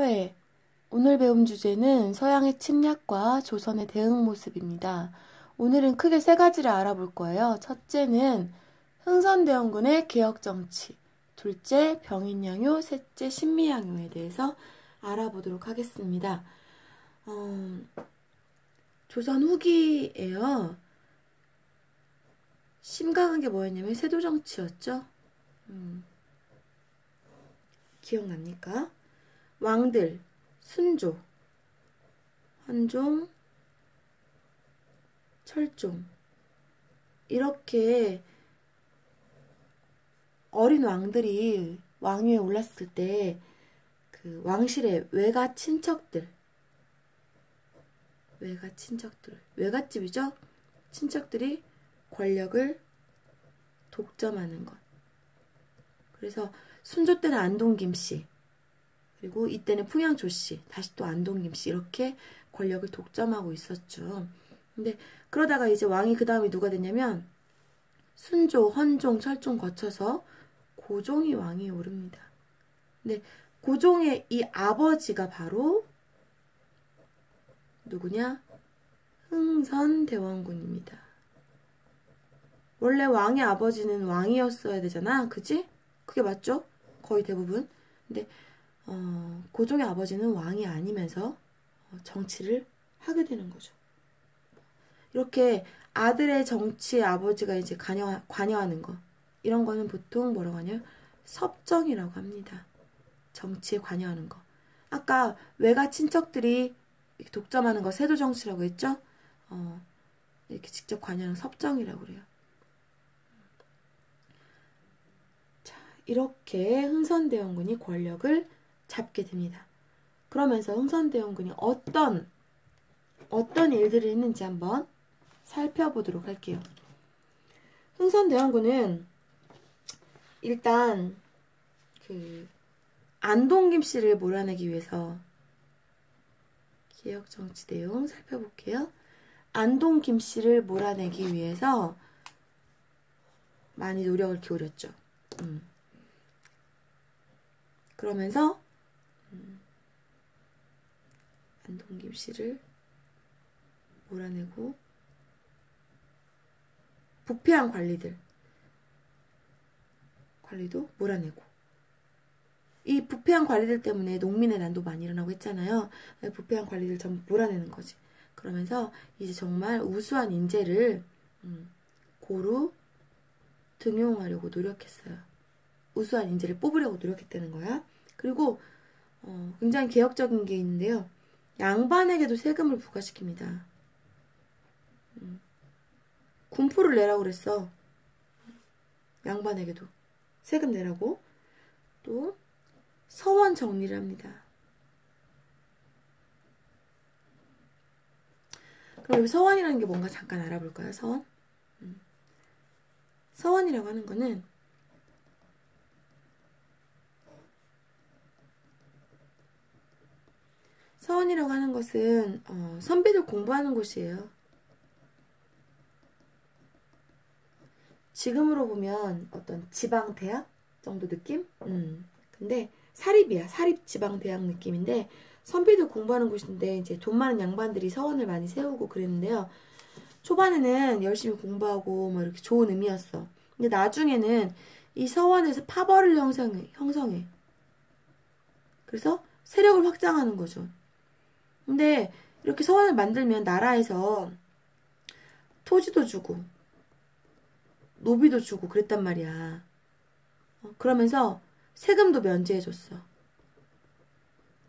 사회. 오늘 배움 주제는 서양의 침략과 조선의 대응 모습입니다. 오늘은 크게 세 가지를 알아볼 거예요. 첫째는 흥선대원군의 개혁정치, 둘째 병인양요, 셋째 신미양요에 대해서 알아보도록 하겠습니다. 조선 후기예요. 심각한 게 뭐였냐면 세도정치였죠. 기억납니까? 왕들, 순조, 환종, 철종, 이렇게 어린 왕들이 왕위에 올랐을 때 그 왕실의 외가 친척들, 외갓집이죠? 친척들이 권력을 독점하는 것. 그래서 순조 때는 안동 김씨, 그리고 이때는 풍양 조씨, 다시 또 안동 김씨, 이렇게 권력을 독점하고 있었죠. 근데 그러다가 이제 왕이 그 다음에 누가 됐냐면 순조, 헌종, 철종 거쳐서 고종이 왕위에 오릅니다. 근데 고종의 이 아버지가 바로 누구냐? 흥선대원군입니다. 원래 왕의 아버지는 왕이었어야 되잖아, 그지? 그게 맞죠? 거의 대부분. 근데 고종의 아버지는 왕이 아니면서 정치를 하게 되는 거죠. 이렇게 아들의 정치에 아버지가 이제 관여하는 거, 이런 거는 보통 뭐라고 하냐? 섭정이라고 합니다. 정치에 관여하는 거. 아까 외가 친척들이 독점하는 거 세도정치라고 했죠? 이렇게 직접 관여하는 섭정이라고 그래요. 자, 이렇게 흥선대원군이 권력을 잡게 됩니다. 그러면서 흥선대원군이 어떤 일들을 했는지 한번 살펴보도록 할게요. 흥선대원군은 일단 안동 김씨를 몰아내기 위해서 개혁정치 내용 살펴볼게요. 안동 김씨를 몰아내기 위해서 많이 노력을 기울였죠. 그러면서 안동 김씨를 몰아내고 부패한 관리도 몰아내고, 이 부패한 관리들 때문에 농민의 난도 많이 일어나고 했잖아요. 부패한 관리들 전부 몰아내는 거지. 그러면서 이제 정말 우수한 인재를 고루 등용하려고 노력했어요. 우수한 인재를 뽑으려고 노력했다는 거야. 그리고 굉장히 개혁적인 게 있는데요. 양반에게도 세금을 부과시킵니다. 군포를 내라고 그랬어. 양반에게도 세금 내라고. 또 서원 정리를 합니다. 그럼 여기 서원이라는 게 뭔가 잠깐 알아볼까요? 서원? 서원이라고 하는 거는 것은 선비들 공부하는 곳이에요. 지금으로 보면 어떤 지방대학 정도 느낌? 근데 사립이야. 사립 지방대학 느낌인데 선비들 공부하는 곳인데 이제 돈 많은 양반들이 서원을 많이 세우고 그랬는데요. 초반에는 열심히 공부하고 뭐 이렇게 좋은 의미였어. 근데 나중에는 이 서원에서 파벌을 형성해. 그래서 세력을 확장하는 거죠. 근데 이렇게 서원을 만들면 나라에서 토지도 주고 노비도 주고 그랬단 말이야. 그러면서 세금도 면제해줬어.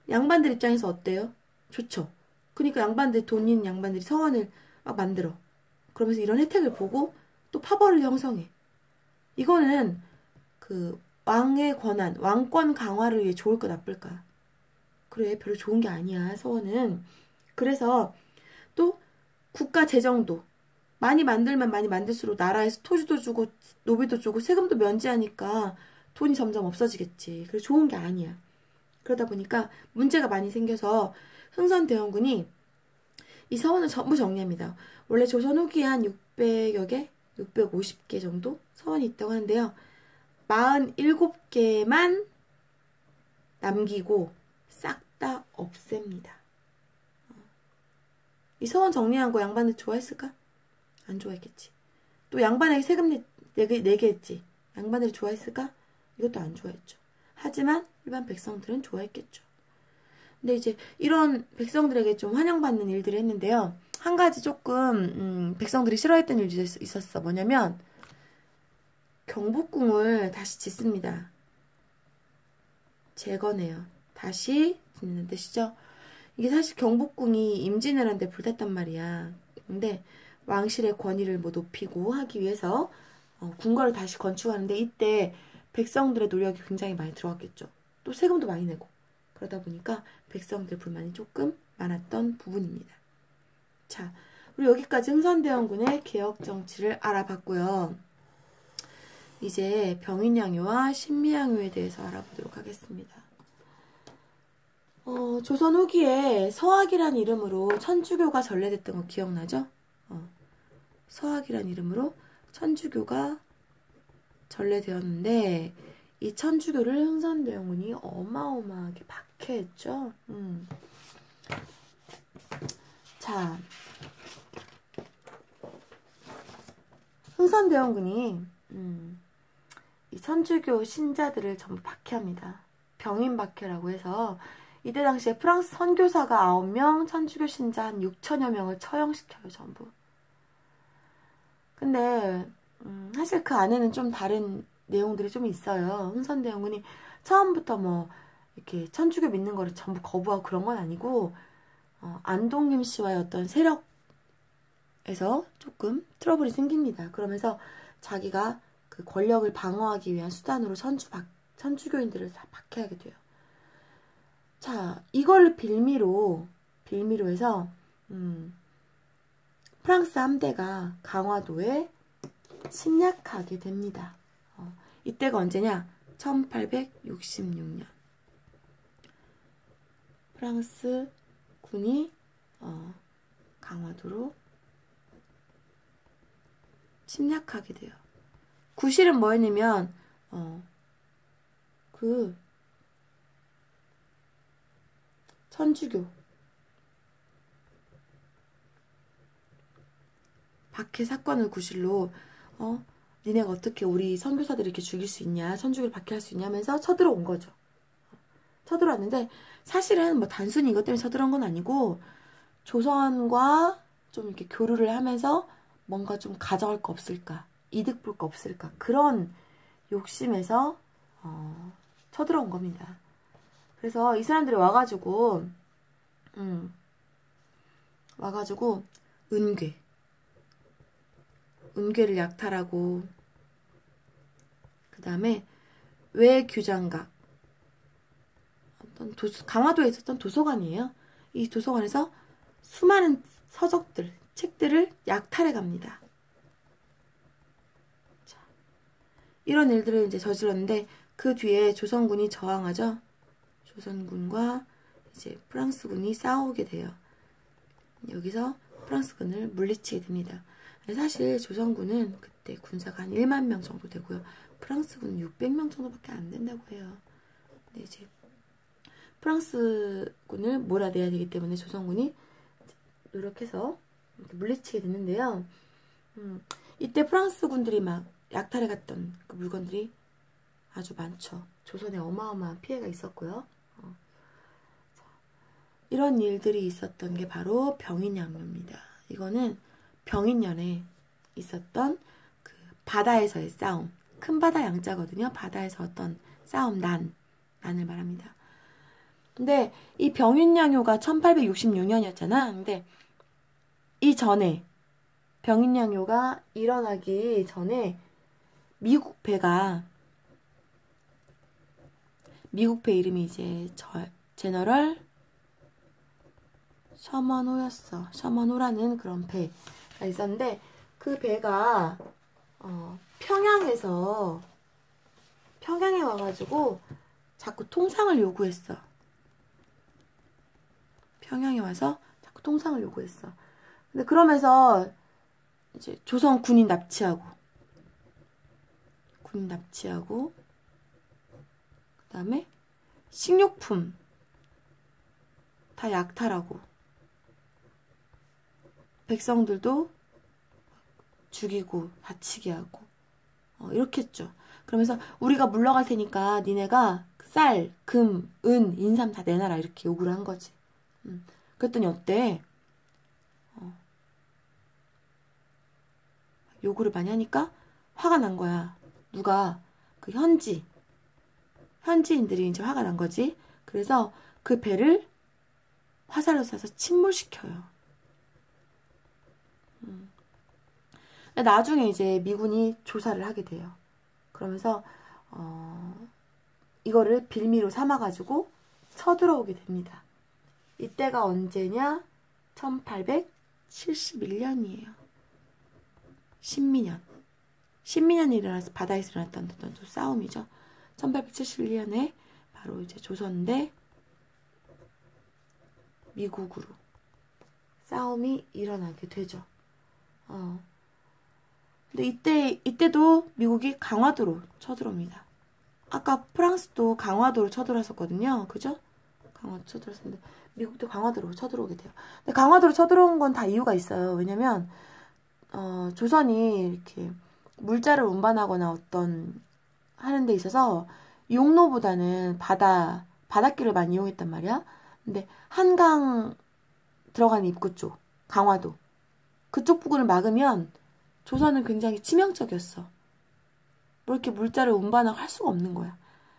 양반들 입장에서 어때요? 좋죠. 그러니까 돈 있는 양반들이 서원을 막 만들어. 그러면서 이런 혜택을 보고 또 파벌을 형성해. 이거는 그 왕의 권한, 왕권 강화를 위해 좋을까 나쁠까? 그래, 별로 좋은 게 아니야, 서원은. 그래서 또 국가 재정도 많이 만들면 많이 만들수록 나라에서 토지도 주고 노비도 주고 세금도 면제하니까 돈이 점점 없어지겠지. 그래서 좋은 게 아니야. 그러다 보니까 문제가 많이 생겨서 흥선대원군이 이 서원을 전부 정리합니다. 원래 조선 후기에 한 600여 개? 650개 정도 서원이 있다고 하는데요. 47개만 남기고 싹 다 없앱니다. 이 서원 정리한 거 양반들 좋아했을까? 안 좋아했겠지. 또 양반에게 세금 내게 했지. 양반들이 좋아했을까? 이것도 안 좋아했죠. 하지만 일반 백성들은 좋아했겠죠. 근데 이제 이런 백성들에게 좀 환영받는 일들을 했는데요. 한 가지 조금 백성들이 싫어했던 일도 있었어. 뭐냐면 경복궁을 다시 짓습니다. 재건해요. 다시 짓는 뜻이죠. 이게 사실 경복궁이 임진왜란 때 불탔단 말이야. 근데 왕실의 권위를 뭐 높이고 하기 위해서 궁궐을 다시 건축하는데 이때 백성들의 노력이 굉장히 많이 들어갔겠죠. 또 세금도 많이 내고 그러다 보니까 백성들 불만이 조금 많았던 부분입니다. 자, 우리 여기까지 흥선대원군의 개혁 정치를 알아봤고요. 이제 병인양요와 신미양요에 대해서 알아보도록 하겠습니다. 조선 후기에 서학이란 이름으로 천주교가 전래됐던 거 기억나죠? 서학이란 이름으로 천주교가 전래되었는데 이 천주교를 흥선대원군이 어마어마하게 박해했죠. 자, 흥선대원군이 이 천주교 신자들을 전부 박해합니다. 병인박해라고 해서 이때 당시에 프랑스 선교사가 9명, 천주교 신자 한 6천여 명을 처형시켜요, 전부. 근데 사실 그 안에는 좀 다른 내용들이 좀 있어요. 흥선대원군이 처음부터 뭐 이렇게 천주교 믿는 거를 전부 거부하고 그런 건 아니고 안동김 씨와의 어떤 세력에서 조금 트러블이 생깁니다. 그러면서 자기가 그 권력을 방어하기 위한 수단으로 천주교인들을 다 박해하게 돼요. 자, 이걸 빌미로 해서 프랑스 함대가 강화도에 침략하게 됩니다. 이때가 언제냐? 1866년. 프랑스 군이 강화도로 침략하게 돼요. 구실은 뭐였냐면 그 천주교 박해 사건을 구실로 니네가 어떻게 우리 선교사들 이렇게 죽일 수 있냐, 천주교를 박해할 수 있냐면서 쳐들어온 거죠. 쳐들어왔는데 사실은 뭐 단순히 이것 때문에 쳐들어온 건 아니고 조선과 좀 이렇게 교류를 하면서 뭔가 좀 가져갈 거 없을까, 이득 볼 거 없을까, 그런 욕심에서 쳐들어온 겁니다. 그래서 이 사람들이 와가지고 은괴를 약탈하고, 그 다음에 외규장각, 어떤 강화도에 있었던 도서관이에요. 이 도서관에서 수많은 서적들, 책들을 약탈해 갑니다. 자, 이런 일들을 이제 저질렀는데 그 뒤에 조선군이 저항하죠. 조선군과 이제 프랑스군이 싸우게 돼요. 여기서 프랑스군을 물리치게 됩니다. 사실 조선군은 그때 군사가 한 1만 명 정도 되고요. 프랑스군은 600명 정도밖에 안 된다고 해요. 근데 이제 프랑스군을 몰아내야 되기 때문에 조선군이 노력해서 물리치게 됐는데요. 이때 프랑스군들이 막 약탈해 갔던 그 물건들이 아주 많죠. 조선에 어마어마한 피해가 있었고요. 이런 일들이 있었던 게 바로 병인양요입니다. 이거는 병인년에 있었던 그 바다에서의 싸움, 큰 바다 양자거든요. 바다에서 어떤 싸움, 난을 말합니다. 근데 이 병인양요가 1866년이었잖아. 근데 이 전에 병인양요가 일어나기 전에 미국 배 이름이 이제 제너럴 셔먼호였어. 셔먼호라는 그런 배가 있었는데 그 배가 평양에 와가지고 자꾸 통상을 요구했어. 평양에 와서 자꾸 통상을 요구했어. 근데 그러면서 이제 조선 군인 납치하고 그다음에 식료품 다 약탈하고 백성들도 죽이고 다치게 하고 이렇게 했죠. 그러면서 우리가 물러갈 테니까 니네가 쌀, 금, 은, 인삼 다 내놔라 이렇게 요구를 한 거지. 그랬더니 어때? 요구를 많이 하니까 화가 난 거야. 누가? 그 현지인들이 이제 화가 난 거지. 그래서 그 배를 화살로 쏴서 침몰시켜요. 나중에 이제 미군이 조사를 하게 돼요. 그러면서 이거를 빌미로 삼아가지고 쳐들어오게 됩니다. 이때가 언제냐? 1871년이에요. 신민년. 신민년이 일어나서 바다에서 일어났던 어떤 또 싸움이죠. 1871년에 바로 이제 조선 대 미국으로 싸움이 일어나게 되죠. 근데 이때도 미국이 강화도로 쳐들어옵니다. 아까 프랑스도 강화도로 쳐들어왔었거든요. 그죠? 강화도 쳐들어왔었는데 미국도 강화도로 쳐들어오게 돼요. 근데 강화도로 쳐들어온 건 다 이유가 있어요. 왜냐면 조선이 이렇게 물자를 운반하거나 어떤 하는 데 있어서 용로보다는 바닷길을 많이 이용했단 말이야. 근데 한강 들어가는 입구 쪽, 강화도 그쪽 부근을 막으면 조선은 굉장히 치명적이었어. 뭐 이렇게 물자를 운반하고 할 수가 없는 거야.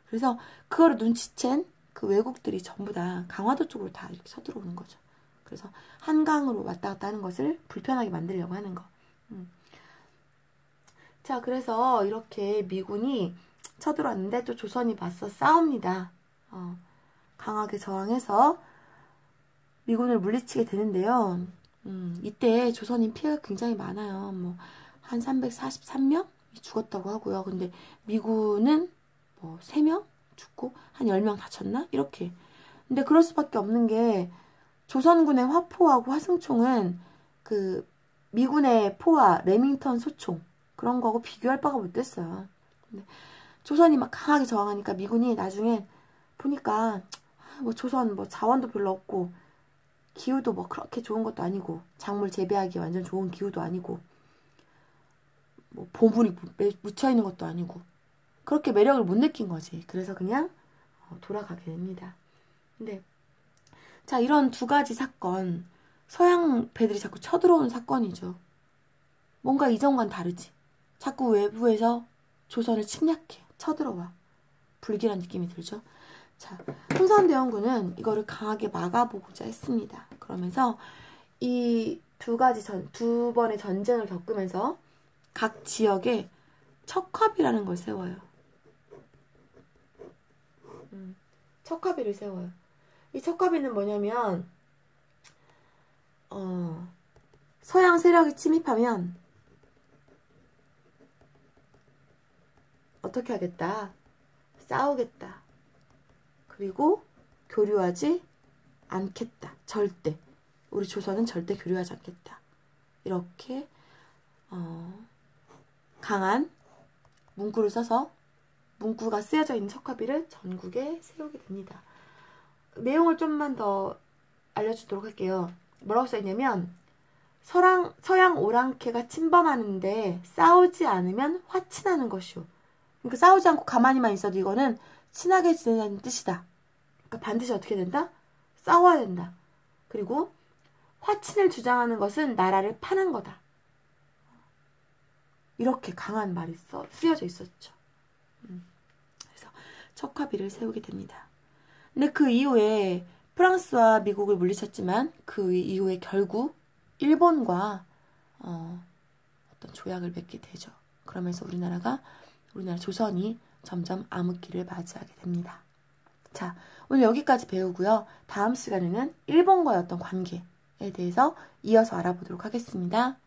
그래서 그거를 눈치챈 그 외국들이 전부 다 강화도 쪽으로 다 이렇게 쳐들어오는 거죠. 그래서 한강으로 왔다 갔다 하는 것을 불편하게 만들려고 하는 거. 자, 그래서 이렇게 미군이 쳐들어왔는데 또 조선이 맞서 싸웁니다. 강하게 저항해서 미군을 물리치게 되는데요. 이때 조선인 피해가 굉장히 많아요. 뭐 한 343명이 죽었다고 하고요. 근데 미군은 뭐 3명 죽고 한 10명 다쳤나? 이렇게. 근데 그럴 수밖에 없는 게 조선군의 화포하고 화승총은 그 미군의 포와 레밍턴 소총 그런 거하고 비교할 바가 못 됐어요. 근데 조선이 막 강하게 저항하니까 미군이 나중에 보니까 뭐 조선 뭐 자원도 별로 없고 기후도 뭐 그렇게 좋은 것도 아니고 작물 재배하기 완전 좋은 기후도 아니고 뭐 보물이 묻혀있는 것도 아니고 그렇게 매력을 못 느낀 거지. 그래서 그냥 돌아가게 됩니다. 근데 자, 이런 두 가지 사건, 서양 배들이 자꾸 쳐들어오는 사건이죠. 뭔가 이전과는 다르지. 자꾸 외부에서 조선을 침략해, 쳐들어와. 불길한 느낌이 들죠. 자, 흥선대원군은 이거를 강하게 막아보고자 했습니다. 그러면서 이 두 번의 전쟁을 겪으면서 각 지역에 척화비라는 걸 세워요. 척화비를 세워요. 이 척화비는 뭐냐면 서양 세력이 침입하면 어떻게 하겠다? 싸우겠다. 그리고 교류하지 않겠다. 절대. 우리 조선은 절대 교류하지 않겠다. 이렇게 강한 문구를 써서 문구가 쓰여져 있는 척화비를 전국에 세우게 됩니다. 내용을 좀만 더 알려주도록 할게요. 뭐라고 써있냐면 서양 오랑캐가 침범하는데 싸우지 않으면 화친하는 것이오. 그러니까 싸우지 않고 가만히만 있어도 이거는 친하게 지내자는 뜻이다. 그러니까 반드시 어떻게 된다? 싸워야 된다. 그리고 화친을 주장하는 것은 나라를 파는 거다. 이렇게 강한 말이 쓰여져 있었죠. 그래서 척화비를 세우게 됩니다. 근데 그 이후에 프랑스와 미국을 물리쳤지만 그 이후에 결국 일본과 어떤 조약을 맺게 되죠. 그러면서 우리나라 조선이 점점 암흑기를 맞이하게 됩니다. 자, 오늘 여기까지 배우고요. 다음 시간에는 일본과의 어떤 관계에 대해서 이어서 알아보도록 하겠습니다.